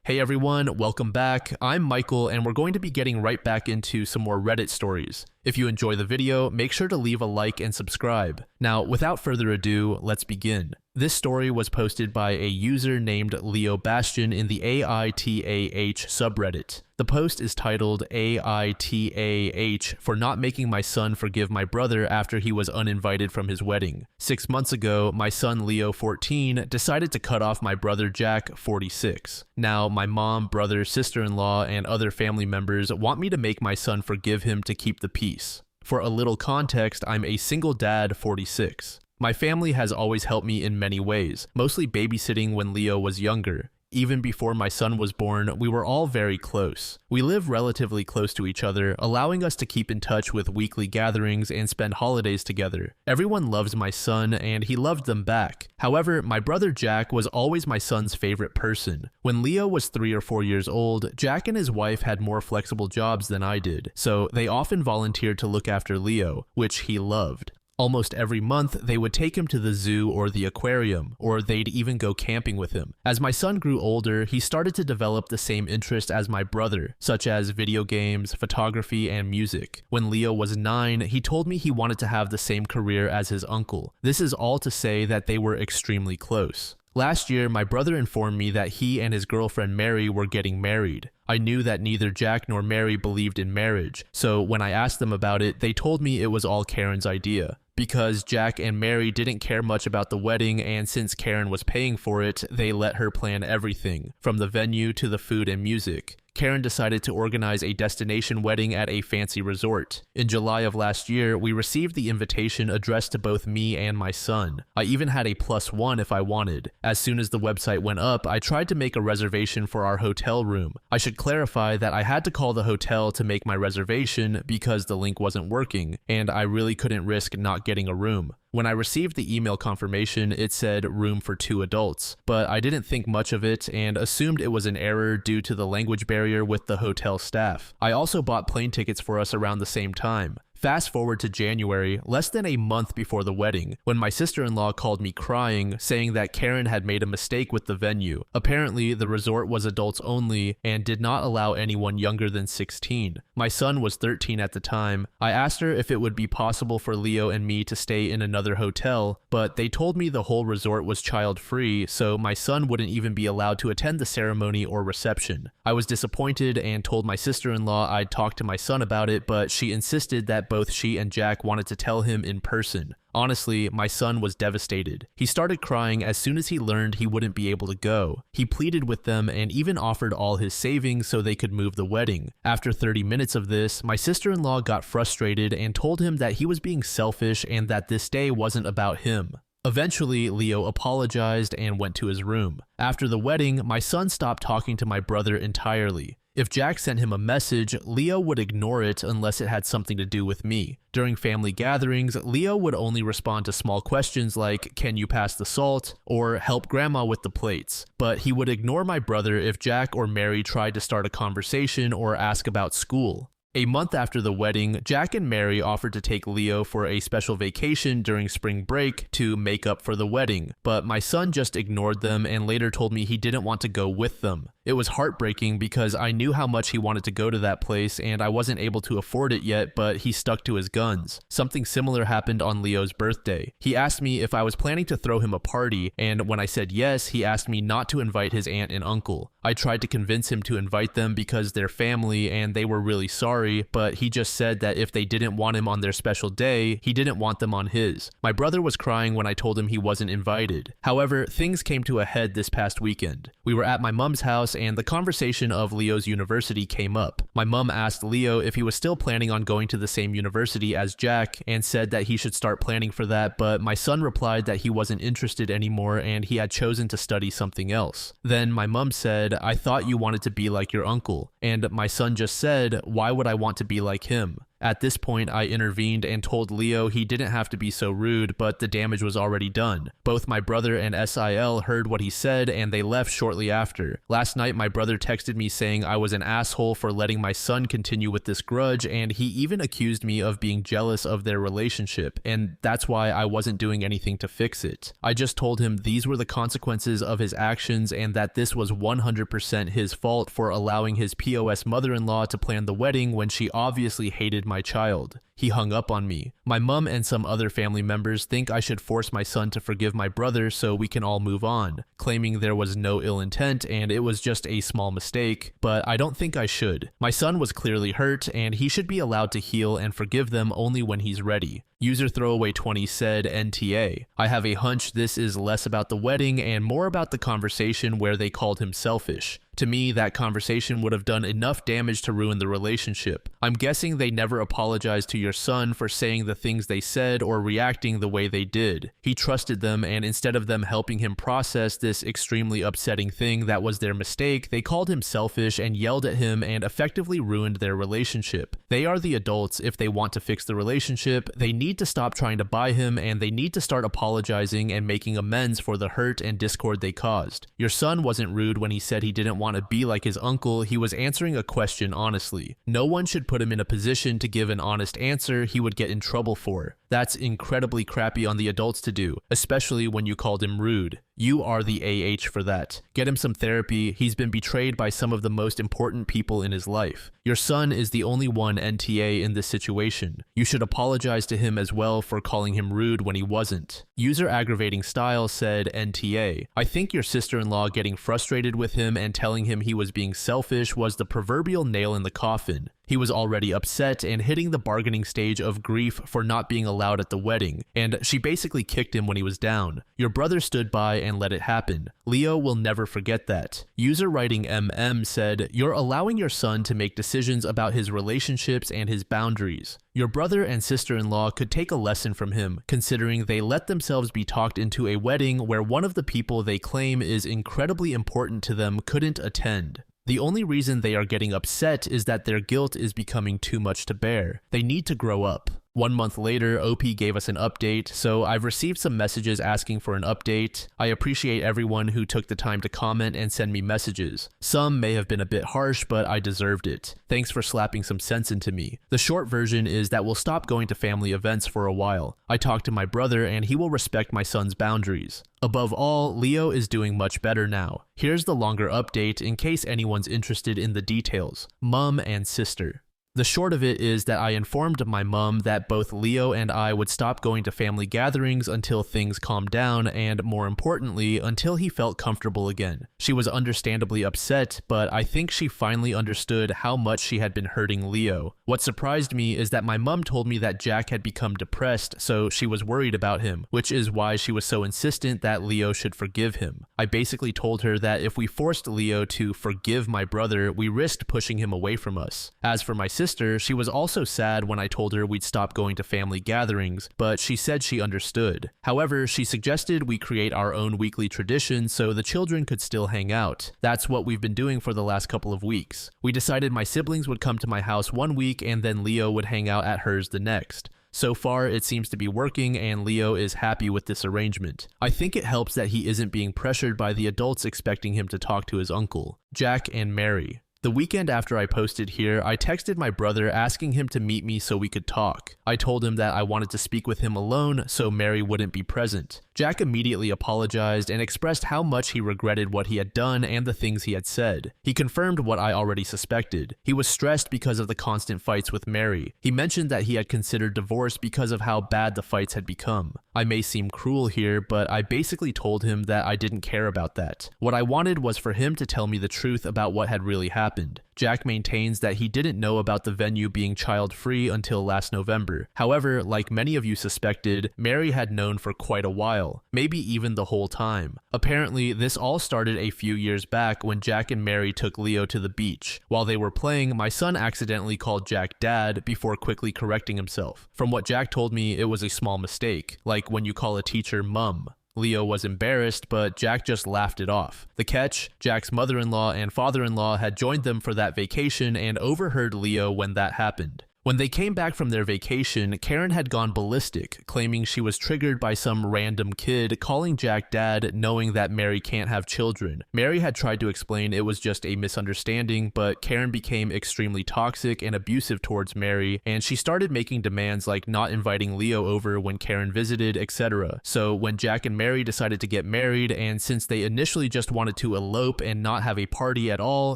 Hey everyone, welcome back. I'm Michael and we're going to be getting right back into some more Reddit stories. If you enjoy the video, make sure to leave a like and subscribe. Now, without further ado, let's begin. This story was posted by a user named Leo Bastion in the AITAH subreddit. The post is titled AITAH for not making my son forgive my brother after he was uninvited from his wedding. 6 months ago, my son Leo, 14, decided to cut off my brother Jack, 46. Now, my mom, brother, sister-in-law, and other family members want me to make my son forgive him to keep the peace. For a little context, I'm a single dad, 46. My family has always helped me in many ways, mostly babysitting when Leo was younger. Even before my son was born, we were all very close. We live relatively close to each other, allowing us to keep in touch with weekly gatherings and spend holidays together. Everyone loves my son, and he loved them back. However, my brother Jack was always my son's favorite person. When Leo was 3 or 4 years old, Jack and his wife had more flexible jobs than I did, so they often volunteered to look after Leo, which he loved. Almost every month, they would take him to the zoo or the aquarium, or they'd even go camping with him. As my son grew older, he started to develop the same interest as my brother, such as video games, photography, and music. When Leo was 9, he told me he wanted to have the same career as his uncle. This is all to say that they were extremely close. Last year, my brother informed me that he and his girlfriend Mary were getting married. I knew that neither Jack nor Mary believed in marriage, so when I asked them about it, they told me it was all Karen's idea. Because Jack and Mary didn't care much about the wedding, and since Karen was paying for it, they let her plan everything, from the venue to the food and music. Karen decided to organize a destination wedding at a fancy resort. In July of last year, we received the invitation addressed to both me and my son. I even had a +1 if I wanted. As soon as the website went up, I tried to make a reservation for our hotel room. I should clarify that I had to call the hotel to make my reservation because the link wasn't working, and I really couldn't risk not getting a room. When I received the email confirmation, it said room for 2 adults, but I didn't think much of it and assumed it was an error due to the language barrier with the hotel staff. I also bought plane tickets for us around the same time. Fast forward to January, less than a month before the wedding, when my sister-in-law called me crying, saying that Karen had made a mistake with the venue. Apparently, the resort was adults only and did not allow anyone younger than 16. My son was 13 at the time. I asked her if it would be possible for Leo and me to stay in another hotel, but they told me the whole resort was child-free, so my son wouldn't even be allowed to attend the ceremony or reception. I was disappointed and told my sister-in-law I'd talk to my son about it, but she insisted that both she and Jack wanted to tell him in person. Honestly, my son was devastated. He started crying as soon as he learned he wouldn't be able to go. He pleaded with them and even offered all his savings so they could move the wedding. After 30 minutes of this, my sister-in-law got frustrated and told him that he was being selfish and that this day wasn't about him. Eventually, Leo apologized and went to his room. After the wedding, my son stopped talking to my brother entirely. If Jack sent him a message, Leo would ignore it unless it had something to do with me. During family gatherings, Leo would only respond to small questions like, "Can you pass the salt?" or "Help grandma with the plates." But he would ignore my brother if Jack or Mary tried to start a conversation or ask about school. A month after the wedding, Jack and Mary offered to take Leo for a special vacation during spring break to make up for the wedding, but my son just ignored them and later told me he didn't want to go with them. It was heartbreaking because I knew how much he wanted to go to that place and I wasn't able to afford it yet, but he stuck to his guns. Something similar happened on Leo's birthday. He asked me if I was planning to throw him a party, and when I said yes, he asked me not to invite his aunt and uncle. I tried to convince him to invite them because they're family and they were really sorry, but he just said that if they didn't want him on their special day, he didn't want them on his. My brother was crying when I told him he wasn't invited. However, things came to a head this past weekend. We were at my mom's house and the conversation of Leo's university came up. My mom asked Leo if he was still planning on going to the same university as Jack and said that he should start planning for that, but my son replied that he wasn't interested anymore and he had chosen to study something else. Then my mom said, "I thought you wanted to be like your uncle," and my son just said, "Why would I want to be like him?" At this point, I intervened and told Leo he didn't have to be so rude, but the damage was already done. Both my brother and SIL heard what he said and they left shortly after. Last night, my brother texted me saying I was an asshole for letting my son continue with this grudge, and he even accused me of being jealous of their relationship, and that's why I wasn't doing anything to fix it. I just told him these were the consequences of his actions and that this was 100% his fault for allowing his POS mother-in-law to plan the wedding when she obviously hated my child. He hung up on me. My mom and some other family members think I should force my son to forgive my brother so we can all move on, claiming there was no ill intent and it was just a small mistake, but I don't think I should. My son was clearly hurt and he should be allowed to heal and forgive them only when he's ready. User Throwaway20 said NTA. I have a hunch this is less about the wedding and more about the conversation where they called him selfish. To me, that conversation would have done enough damage to ruin the relationship. I'm guessing they never apologized to your son for saying the things they said or reacting the way they did. He trusted them, and instead of them helping him process this extremely upsetting thing that was their mistake, they called him selfish and yelled at him and effectively ruined their relationship. They are the adults. If they want to fix the relationship, they need to stop trying to buy him, and they need to start apologizing and making amends for the hurt and discord they caused. Your son wasn't rude when he said he didn't want to be like his uncle. He was answering a question honestly. No one should put him in a position to give an honest answer he would get in trouble for. That's incredibly crappy on the adults to do, especially when you called him rude. You are the AH for that. Get him some therapy. He's been betrayed by some of the most important people in his life. Your son is the only one NTA in this situation. You should apologize to him as well for calling him rude when he wasn't. User Aggravating Style said NTA. I think your sister-in-law getting frustrated with him and telling him he was being selfish was the proverbial nail in the coffin. He was already upset and hitting the bargaining stage of grief for not being allowed at the wedding, and she basically kicked him when he was down. Your brother stood by and let it happen. Leo will never forget that. User Writing MM said, you're allowing your son to make decisions about his relationships and his boundaries. Your brother and sister-in-law could take a lesson from him, considering they let themselves be talked into a wedding where one of the people they claim is incredibly important to them couldn't attend. The only reason they are getting upset is that their guilt is becoming too much to bear. They need to grow up. 1 month later, OP gave us an update, so I've received some messages asking for an update. I appreciate everyone who took the time to comment and send me messages. Some may have been a bit harsh, but I deserved it. Thanks for slapping some sense into me. The short version is that we'll stop going to family events for a while. I talked to my brother and he will respect my son's boundaries. Above all, Leo is doing much better now. Here's the longer update in case anyone's interested in the details. Mom and sister. The short of it is that I informed my mom that both Leo and I would stop going to family gatherings until things calmed down and, more importantly, until he felt comfortable again. She was understandably upset, but I think she finally understood how much she had been hurting Leo. What surprised me is that my mom told me that Jack had become depressed, so she was worried about him, which is why she was so insistent that Leo should forgive him. I basically told her that if we forced Leo to forgive my brother, we risked pushing him away from us. As for my sister, she was also sad when I told her we'd stop going to family gatherings, but she said she understood. However, she suggested we create our own weekly tradition so the children could still hang out. That's what we've been doing for the last couple of weeks. We decided my siblings would come to my house 1 week and then Leo would hang out at hers the next. So far, it seems to be working and Leo is happy with this arrangement. I think it helps that he isn't being pressured by the adults expecting him to talk to his uncle. Jack and Mary. The weekend after I posted here, I texted my brother asking him to meet me so we could talk. I told him that I wanted to speak with him alone so Mary wouldn't be present. Jack immediately apologized and expressed how much he regretted what he had done and the things he had said. He confirmed what I already suspected. He was stressed because of the constant fights with Mary. He mentioned that he had considered divorce because of how bad the fights had become. I may seem cruel here, but I basically told him that I didn't care about that. What I wanted was for him to tell me the truth about what had really happened. Jack maintains that he didn't know about the venue being child-free until last November. However, like many of you suspected, Mary had known for quite a while, maybe even the whole time. Apparently, this all started a few years back when Jack and Mary took Leo to the beach. While they were playing, my son accidentally called Jack Dad before quickly correcting himself. From what Jack told me, it was a small mistake, like when you call a teacher Mum. Leo was embarrassed, but Jack just laughed it off. The catch, Jack's mother-in-law and father-in-law had joined them for that vacation and overheard Leo when that happened. When they came back from their vacation, Karen had gone ballistic, claiming she was triggered by some random kid calling Jack dad, knowing that Mary can't have children. Mary had tried to explain it was just a misunderstanding, but Karen became extremely toxic and abusive towards Mary, and she started making demands like not inviting Leo over when Karen visited, etc. So when Jack and Mary decided to get married, and since they initially just wanted to elope and not have a party at all,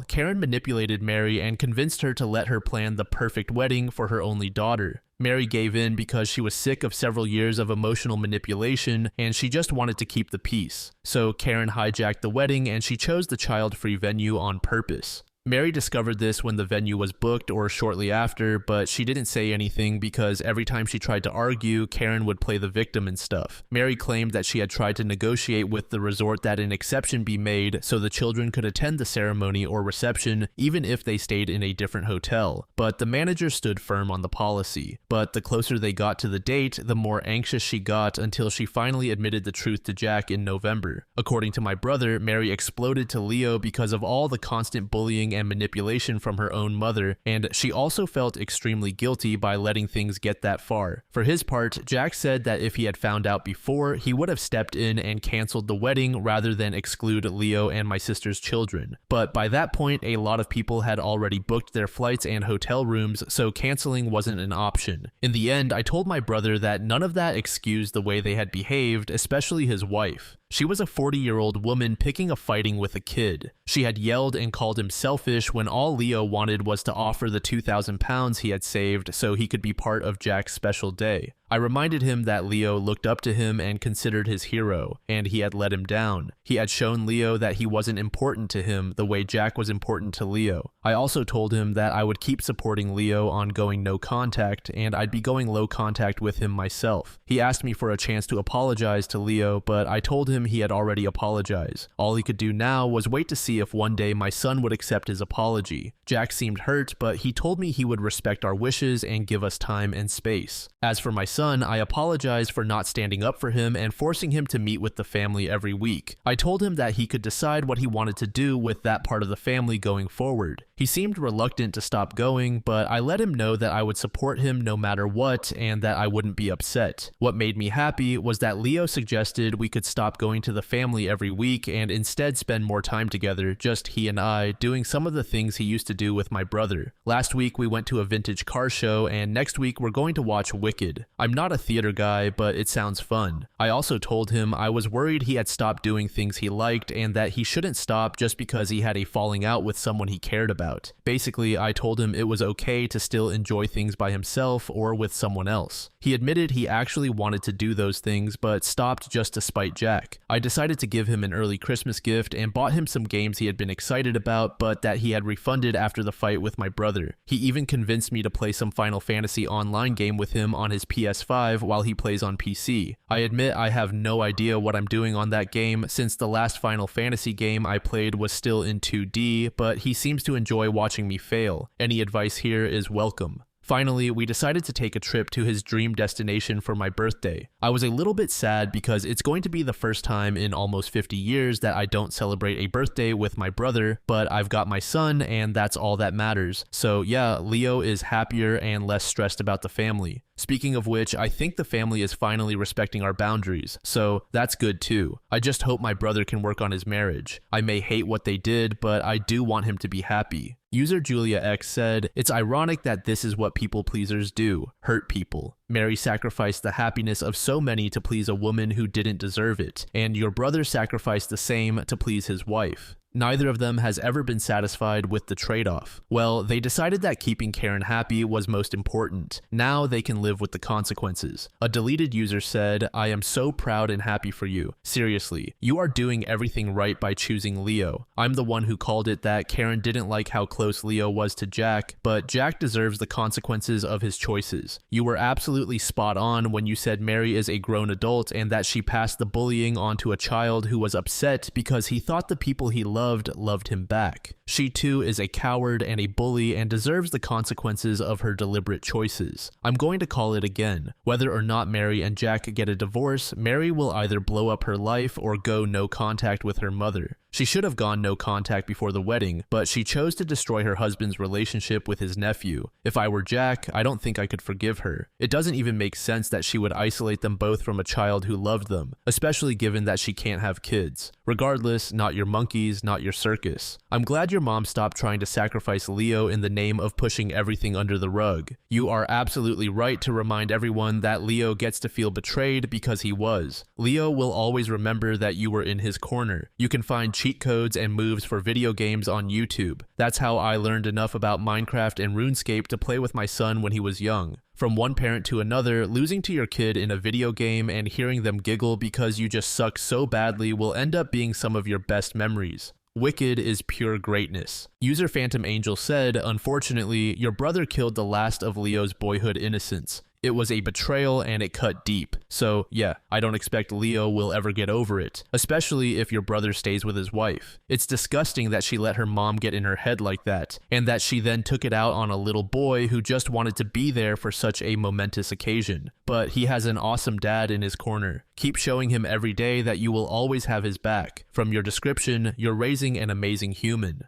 Karen manipulated Mary and convinced her to let her plan the perfect wedding for her only daughter. Mary gave in because she was sick of several years of emotional manipulation and she just wanted to keep the peace. So Karen hijacked the wedding and she chose the child-free venue on purpose. Mary discovered this when the venue was booked or shortly after, but she didn't say anything because every time she tried to argue, Karen would play the victim and stuff. Mary claimed that she had tried to negotiate with the resort that an exception be made so the children could attend the ceremony or reception even if they stayed in a different hotel, but the manager stood firm on the policy. But the closer they got to the date, the more anxious she got until she finally admitted the truth to Jack in November. According to my brother, Mary exploded to Leo because of all the constant bullying and manipulation from her own mother, and she also felt extremely guilty by letting things get that far. For his part, Jack said that if he had found out before, he would have stepped in and canceled the wedding rather than exclude Leo and my sister's children. But by that point, a lot of people had already booked their flights and hotel rooms, so canceling wasn't an option. In the end, I told my brother that none of that excused the way they had behaved, especially his wife. She was a 40-year-old woman picking a fighting with a kid. She had yelled and called him selfish when all Leo wanted was to offer the 2,000 pounds he had saved so he could be part of Jack's special day. I reminded him that Leo looked up to him and considered his hero, and he had let him down. He had shown Leo that he wasn't important to him the way Jack was important to Leo. I also told him that I would keep supporting Leo on going no contact, and I'd be going low contact with him myself. He asked me for a chance to apologize to Leo, but I told him he had already apologized. All he could do now was wait to see if one day my son would accept his apology. Jack seemed hurt, but he told me he would respect our wishes and give us time and space. As for my son, I apologized for not standing up for him and forcing him to meet with the family every week. I told him that he could decide what he wanted to do with that part of the family going forward. He seemed reluctant to stop going, but I let him know that I would support him no matter what and that I wouldn't be upset. What made me happy was that Leo suggested we could stop going to the family every week and instead spend more time together, just he and I, doing some of the things he used to do with my brother. Last week we went to a vintage car show, and next week we're going to watch Wicked. I'm not a theater guy, but it sounds fun. I also told him I was worried he had stopped doing things he liked and that he shouldn't stop just because he had a falling out with someone he cared about. Basically, I told him it was okay to still enjoy things by himself or with someone else. He admitted he actually wanted to do those things, but stopped just to spite Jack. I decided to give him an early Christmas gift and bought him some games he had been excited about, but that he had refunded after the fight with my brother. He even convinced me to play some Final Fantasy online game with him on his PS5 while he plays on PC. I admit I have no idea what I'm doing on that game since the last Final Fantasy game I played was still in 2D, but he seems to enjoy watching me fail. Any advice here is welcome. Finally, we decided to take a trip to his dream destination for my birthday. I was a little bit sad because it's going to be the first time in almost 50 years that I don't celebrate a birthday with my brother, but I've got my son and that's all that matters. So yeah, Leo is happier and less stressed about the family. Speaking of which, I think the family is finally respecting our boundaries, so that's good too. I just hope my brother can work on his marriage. I may hate what they did, but I do want him to be happy. User Julia X said, "It's ironic that this is what people pleasers do, hurt people. Mary sacrificed the happiness of so many to please a woman who didn't deserve it, and your brother sacrificed the same to please his wife. Neither of them has ever been satisfied with the trade-off. Well, they decided that keeping Karen happy was most important. Now they can live with the consequences." A deleted user said, "I am so proud and happy for you. Seriously, you are doing everything right by choosing Leo. I'm the one who called it that Karen didn't like how close Leo was to Jack, but Jack deserves the consequences of his choices. You were absolutely spot on when you said Mary is a grown adult and that she passed the bullying on to a child who was upset because he thought the people he loved him back. She too is a coward and a bully and deserves the consequences of her deliberate choices. I'm going to call it again. Whether or not Mary and Jack get a divorce, Mary will either blow up her life or go no contact with her mother. She should have gone no contact before the wedding, but she chose to destroy her husband's relationship with his nephew. If I were Jack, I don't think I could forgive her. It doesn't even make sense that she would isolate them both from a child who loved them, especially given that she can't have kids. Regardless, not your monkeys, not your circus. I'm glad your mom stopped trying to sacrifice Leo in the name of pushing everything under the rug. You are absolutely right to remind everyone that Leo gets to feel betrayed because he was. Leo will always remember that you were in his corner. You can find cheat codes and moves for video games on YouTube. That's how I learned enough about Minecraft and RuneScape to play with my son when he was young. From one parent to another, losing to your kid in a video game and hearing them giggle because you just suck so badly will end up being some of your best memories. Wicked is pure greatness. User Phantom Angel said, unfortunately, your brother killed the last of Leo's boyhood innocence. It was a betrayal and it cut deep. So yeah, I don't expect Leo will ever get over it, especially if your brother stays with his wife. It's disgusting that she let her mom get in her head like that, and that she then took it out on a little boy who just wanted to be there for such a momentous occasion. But he has an awesome dad in his corner. Keep showing him every day that you will always have his back. From your description, you're raising an amazing human.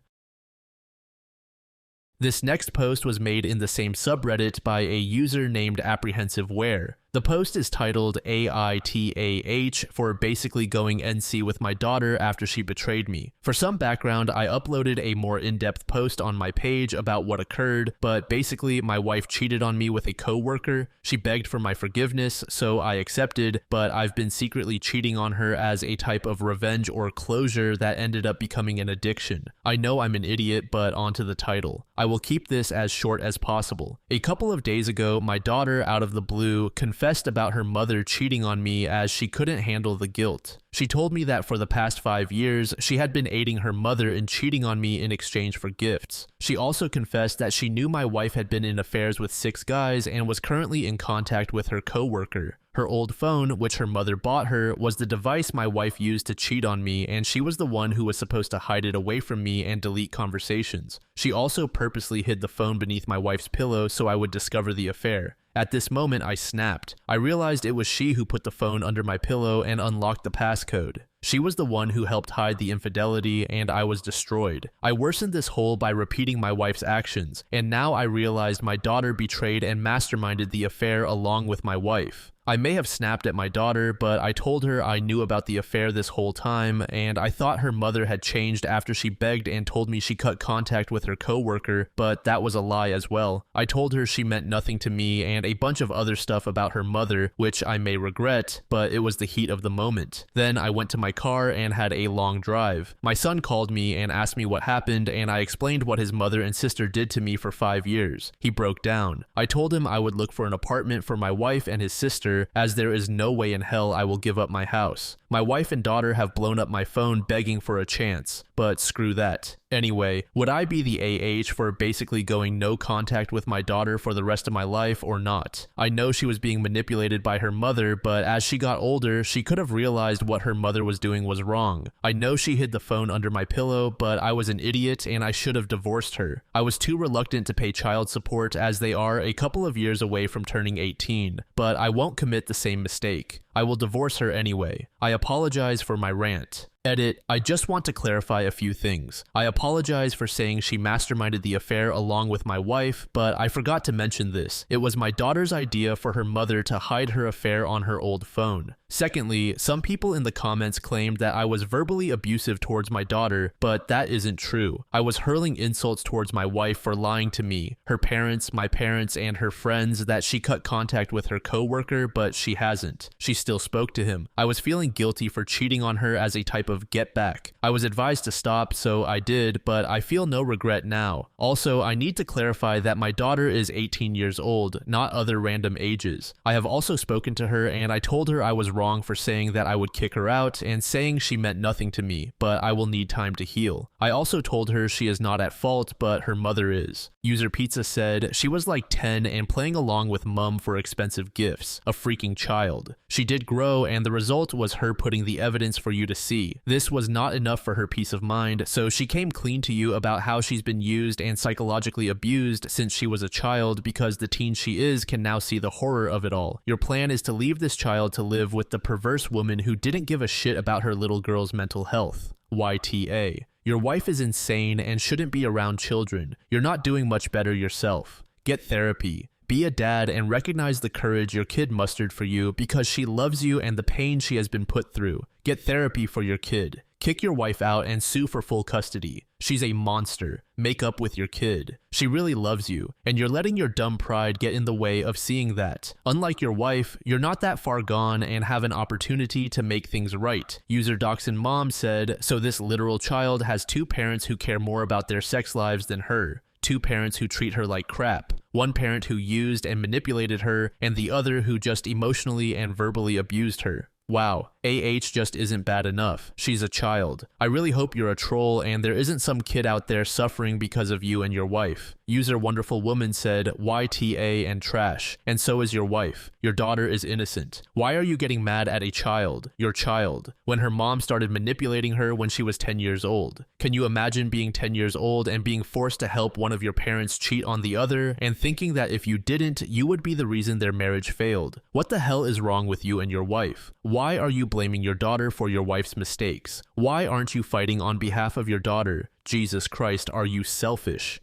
This next post was made in the same subreddit by a user named ApprehensiveWare. The post is titled AITAH for basically going NC with my daughter after she betrayed me. For some background, I uploaded a more in-depth post on my page about what occurred, but basically my wife cheated on me with a coworker. She begged for my forgiveness, so I accepted, but I've been secretly cheating on her as a type of revenge or closure that ended up becoming an addiction. I know I'm an idiot, but onto the title. I will keep this as short as possible. A couple of days ago, my daughter, out of the blue, confessed about her mother cheating on me as she couldn't handle the guilt. She told me that for the past 5 years, she had been aiding her mother in cheating on me in exchange for gifts. She also confessed that she knew my wife had been in affairs with 6 guys and was currently in contact with her coworker. Her old phone, which her mother bought her, was the device my wife used to cheat on me, and she was the one who was supposed to hide it away from me and delete conversations. She also purposely hid the phone beneath my wife's pillow so I would discover the affair. At this moment, I snapped. I realized it was she who put the phone under my pillow and unlocked the passcode. She was the one who helped hide the infidelity, and I was destroyed. I worsened this hole by repeating my wife's actions, and now I realized my daughter betrayed and masterminded the affair along with my wife. I may have snapped at my daughter, but I told her I knew about the affair this whole time, and I thought her mother had changed after she begged and told me she cut contact with her coworker, but that was a lie as well. I told her she meant nothing to me and a bunch of other stuff about her mother, which I may regret, but it was the heat of the moment. Then I went to my car and had a long drive. My son called me and asked me what happened, and I explained what his mother and sister did to me for 5 years. He broke down. I told him I would look for an apartment for my wife and his sister, as there is no way in hell I will give up my house. My wife and daughter have blown up my phone begging for a chance, but screw that. Anyway, would I be the AH for basically going no contact with my daughter for the rest of my life or not? I know she was being manipulated by her mother, but as she got older, she could have realized what her mother was doing was wrong. I know she hid the phone under my pillow, but I was an idiot and I should have divorced her. I was too reluctant to pay child support as they are a couple of years away from turning 18, but I won't commit the same mistake. I will divorce her anyway. I apologize for my rant. Edit, I just want to clarify a few things. I apologize for saying she masterminded the affair along with my wife, but I forgot to mention this. It was my daughter's idea for her mother to hide her affair on her old phone. Secondly, some people in the comments claimed that I was verbally abusive towards my daughter, but that isn't true. I was hurling insults towards my wife for lying to me, her parents, my parents, and her friends that she cut contact with her coworker, but she hasn't. She still spoke to him. I was feeling guilty for cheating on her as a type of get back. I was advised to stop, so I did, but I feel no regret now. Also, I need to clarify that my daughter is 18 years old, not other random ages. I have also spoken to her and I told her I was wrong for saying that I would kick her out and saying she meant nothing to me, but I will need time to heal. I also told her she is not at fault, but her mother is. User Pizza said she was like 10 and playing along with mum for expensive gifts, a freaking child. She did grow and the result was her putting the evidence for you to see. This was not enough for her peace of mind, so she came clean to you about how she's been used and psychologically abused since she was a child because the teen she is can now see the horror of it all. Your plan is to leave this child to live with the perverse woman who didn't give a shit about her little girl's mental health. YTA. Your wife is insane and shouldn't be around children. You're not doing much better yourself. Get therapy. Be a dad and recognize the courage your kid mustered for you because she loves you and the pain she has been put through. Get therapy for your kid. Kick your wife out and sue for full custody. She's a monster. Make up with your kid. She really loves you, and you're letting your dumb pride get in the way of seeing that. Unlike your wife, you're not that far gone and have an opportunity to make things right. User Dachshund Mom said, so this literal child has two parents who care more about their sex lives than her. Two parents who treat her like crap. One parent who used and manipulated her, and the other who just emotionally and verbally abused her. Wow, just isn't bad enough. She's a child. I really hope you're a troll and there isn't some kid out there suffering because of you and your wife. User Wonderful Woman said, YTA and trash. And so is your wife. Your daughter is innocent. Why are you getting mad at a child? Your child. When her mom started manipulating her when she was 10 years old. Can you imagine being 10 years old and being forced to help one of your parents cheat on the other and thinking that if you didn't, you would be the reason their marriage failed? What the hell is wrong with you and your wife? Why are you blaming your daughter for your wife's mistakes? Why aren't you fighting on behalf of your daughter? Jesus Christ, are you selfish?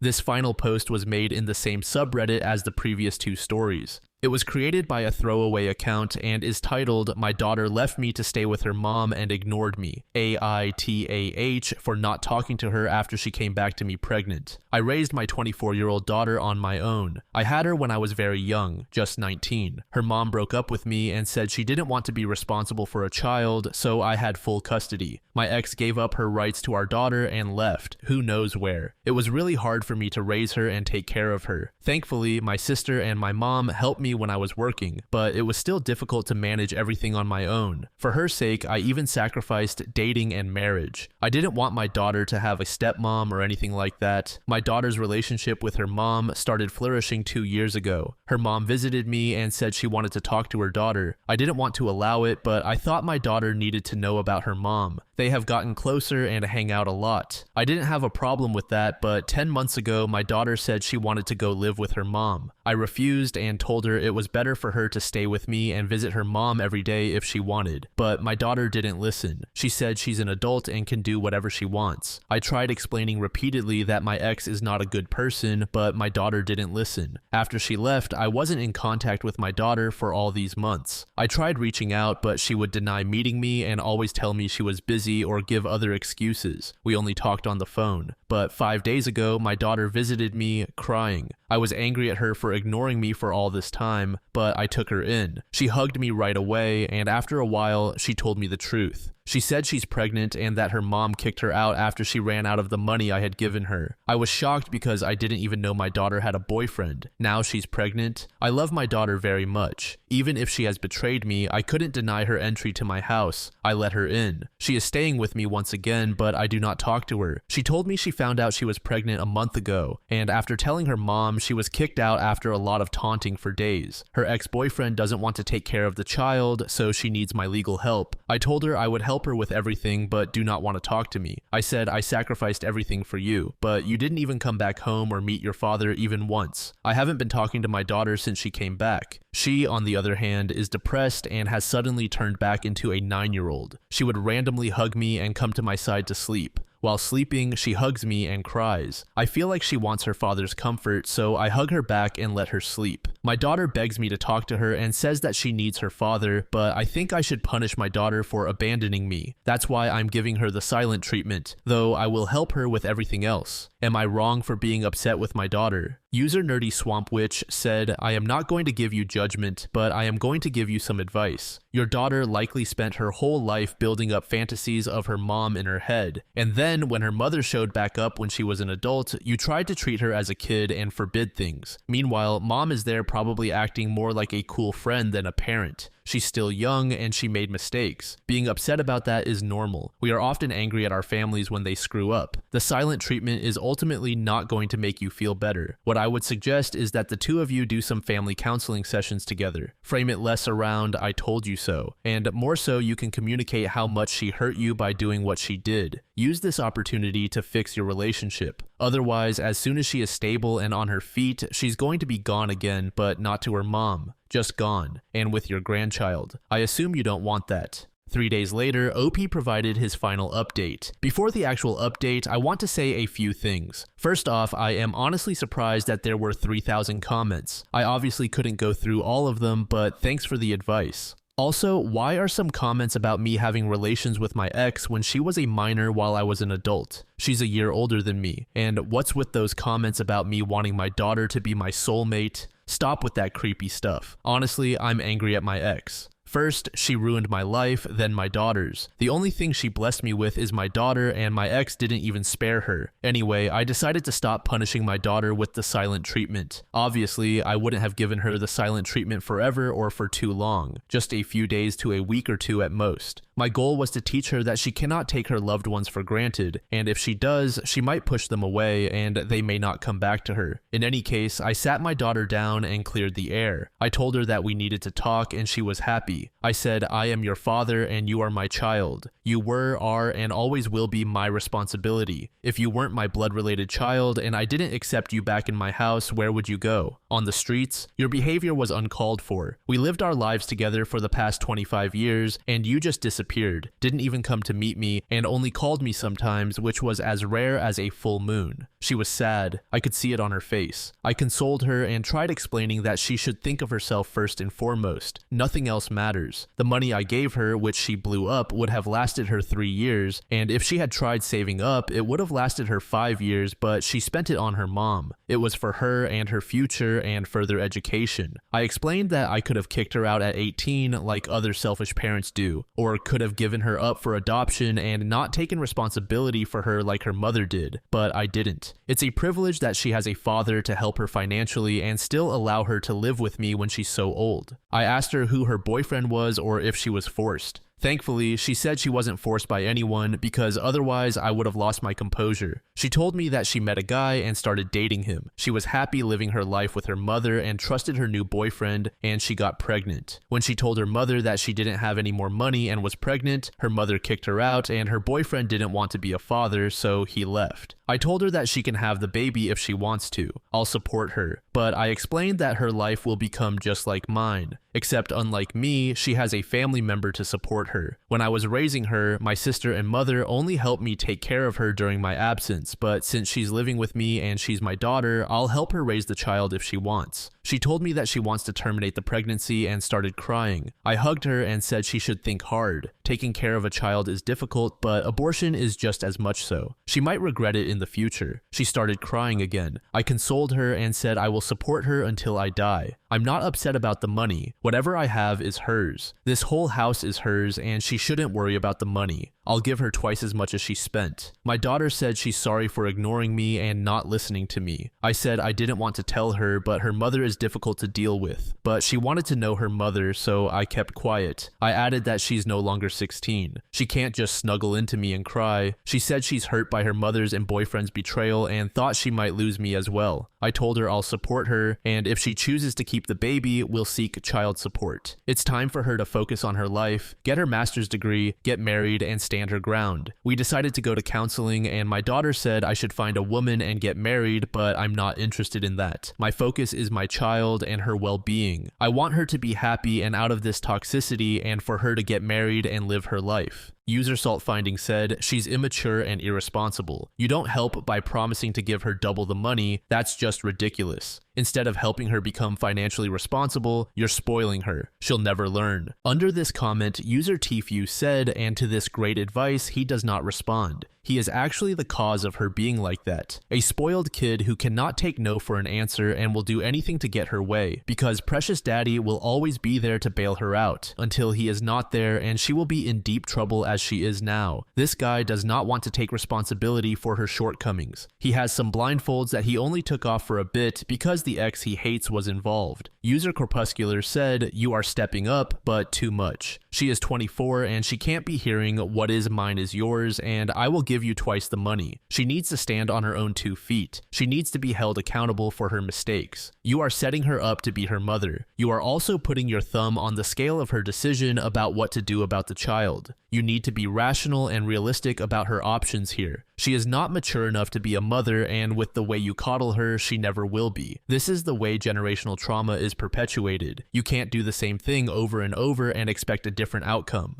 This final post was made in the same subreddit as the previous two stories. It was created by a throwaway account and is titled, My Daughter Left Me to Stay with Her Mom and Ignored Me, AITAH, for not talking to her after she came back to me pregnant. I raised my 24-year-old daughter on my own. I had her when I was very young, just 19. Her mom broke up with me and said she didn't want to be responsible for a child, so I had full custody. My ex gave up her rights to our daughter and left, who knows where. It was really hard for me to raise her and take care of her. Thankfully, my sister and my mom helped me when I was working, but it was still difficult to manage everything on my own. For her sake, I even sacrificed dating and marriage. I didn't want my daughter to have a stepmom or anything like that. My daughter's relationship with her mom started flourishing 2 years ago. Her mom visited me and said she wanted to talk to her daughter. I didn't want to allow it, but I thought my daughter needed to know about her mom. They have gotten closer and hang out a lot. I didn't have a problem with that, but 10 months ago, my daughter said she wanted to go live with her mom. I refused and told her it was better for her to stay with me and visit her mom every day if she wanted. But my daughter didn't listen. She said she's an adult and can do whatever she wants. I tried explaining repeatedly that my ex is not a good person, but my daughter didn't listen. After she left, I wasn't in contact with my daughter for all these months. I tried reaching out, but she would deny meeting me and always tell me she was busy or give other excuses. We only talked on the phone. But 5 days ago, my daughter visited me crying. I was angry at her for ignoring me for all this time, but I took her in. She hugged me right away, and after a while, she told me the truth. She said she's pregnant and that her mom kicked her out after she ran out of the money I had given her. I was shocked because I didn't even know my daughter had a boyfriend. Now she's pregnant. I love my daughter very much. Even if she has betrayed me, I couldn't deny her entry to my house. I let her in. She is staying with me once again, but I do not talk to her. She told me she found out she was pregnant a month ago, and after telling her mom, she was kicked out after a lot of taunting for days. Her ex-boyfriend doesn't want to take care of the child, so she needs my legal help. I told her I would help her with everything, but do not want to talk to me. I said I sacrificed everything for you, but you didn't even come back home or meet your father even once. I haven't been talking to my daughter since she came back. She, on the other hand, is depressed and has suddenly turned back into a 9-year-old. She would randomly hug me and come to my side to sleep. While sleeping, she hugs me and cries. I feel like she wants her father's comfort, so I hug her back and let her sleep. My daughter begs me to talk to her and says that she needs her father, but I think I should punish my daughter for abandoning me. That's why I'm giving her the silent treatment, though I will help her with everything else. Am I wrong for being upset with my daughter? User Nerdy Swamp Witch said, I am not going to give you judgment, but I am going to give you some advice. Your daughter likely spent her whole life building up fantasies of her mom in her head, and then when her mother showed back up when she was an adult, you tried to treat her as a kid and forbid things. Meanwhile, mom is there probably acting more like a cool friend than a parent. She's still young and she made mistakes. Being upset about that is normal. We are often angry at our families when they screw up. The silent treatment is ultimately not going to make you feel better. What I would suggest is that the two of you do some family counseling sessions together. Frame it less around I told you so, and more so you can communicate how much she hurt you by doing what she did. Use this opportunity to fix your relationship. Otherwise, as soon as she is stable and on her feet, she's going to be gone again, but not to her mom. Just gone, and with your grandchild. I assume you don't want that. 3 days later, OP provided his final update. Before the actual update, I want to say a few things. First off, I am honestly surprised that there were 3,000 comments. I obviously couldn't go through all of them, but thanks for the advice. Also, why are some comments about me having relations with my ex when she was a minor while I was an adult? She's a year older than me. And what's with those comments about me wanting my daughter to be my soulmate? Stop with that creepy stuff. Honestly, I'm angry at my ex. First, she ruined my life, then my daughter's. The only thing she blessed me with is my daughter, and my ex didn't even spare her. Anyway, I decided to stop punishing my daughter with the silent treatment. Obviously, I wouldn't have given her the silent treatment forever or for too long, just a few days to a week or two at most. My goal was to teach her that she cannot take her loved ones for granted, and if she does, she might push them away and they may not come back to her. In any case, I sat my daughter down and cleared the air. I told her that we needed to talk and she was happy. I said, I am your father and you are my child. You were, are, and always will be my responsibility. If you weren't my blood-related child and I didn't accept you back in my house, where would you go? On the streets? Your behavior was uncalled for. We lived our lives together for the past 25 years and you just disappeared, didn't even come to meet me, and only called me sometimes, which was as rare as a full moon. She was sad. I could see it on her face. I consoled her and tried explaining that she should think of herself first and foremost. Nothing else matters. The money I gave her, which she blew up, would have lasted her 3 years, and if she had tried saving up, it would have lasted her 5 years, but she spent it on her mom. It was for her and her future and further education. I explained that I could have kicked her out at 18 like other selfish parents do, or could have given her up for adoption and not taken responsibility for her like her mother did, but I didn't. It's a privilege that she has a father to help her financially and still allow her to live with me when she's so old. I asked her who her boyfriend was or if she was forced. Thankfully, she said she wasn't forced by anyone because otherwise I would have lost my composure. She told me that she met a guy and started dating him. She was happy living her life with her mother and trusted her new boyfriend, and she got pregnant. When she told her mother that she didn't have any more money and was pregnant, her mother kicked her out and her boyfriend didn't want to be a father, so he left. I told her that she can have the baby if she wants to. I'll support her. But I explained that her life will become just like mine. Except unlike me, she has a family member to support her. When I was raising her, my sister and mother only helped me take care of her during my absence, but since she's living with me and she's my daughter, I'll help her raise the child if she wants. She told me that she wants to terminate the pregnancy and started crying. I hugged her and said she should think hard. Taking care of a child is difficult, but abortion is just as much so. She might regret it in the future. She started crying again. I consoled her and said I will support her until I die. I'm not upset about the money. Whatever I have is hers. This whole house is hers and she shouldn't worry about the money. I'll give her twice as much as she spent. My daughter said she's sorry for ignoring me and not listening to me. I said I didn't want to tell her, but her mother is difficult to deal with. But she wanted to know her mother, so I kept quiet. I added that she's no longer 16. She can't just snuggle into me and cry. She said she's hurt by her mother's and boyfriend's betrayal and thought she might lose me as well. I told her I'll support her, and if she chooses to keep the baby, we'll seek child support. It's time for her to focus on her life, get her master's degree, get married, and stand her ground. We decided to go to counseling, and my daughter said I should find a woman and get married, but I'm not interested in that. My focus is my child and her well-being. I want her to be happy and out of this toxicity and for her to get married and live her life. User Salt Finding said, she's immature and irresponsible. You don't help by promising to give her double the money. That's just ridiculous. Instead of helping her become financially responsible, you're spoiling her. She'll never learn. Under this comment, user Tfue said, and to this great advice, he does not respond. He is actually the cause of her being like that. A spoiled kid who cannot take no for an answer and will do anything to get her way, because precious daddy will always be there to bail her out until he is not there, and she will be in deep trouble as she is now. This guy does not want to take responsibility for her shortcomings. He has some blindfolds that he only took off for a bit because the ex he hates was involved. User Corpuscular said, you are stepping up, but too much. She is 24 and she can't be hearing what is mine is yours and I will give you twice the money. She needs to stand on her own 2 feet. She needs to be held accountable for her mistakes. You are setting her up to be her mother. You are also putting your thumb on the scale of her decision about what to do about the child. You need to be rational and realistic about her options here. She is not mature enough to be a mother, and with the way you coddle her, she never will be. This is the way generational trauma is perpetuated. You can't do the same thing over and over and expect a different outcome.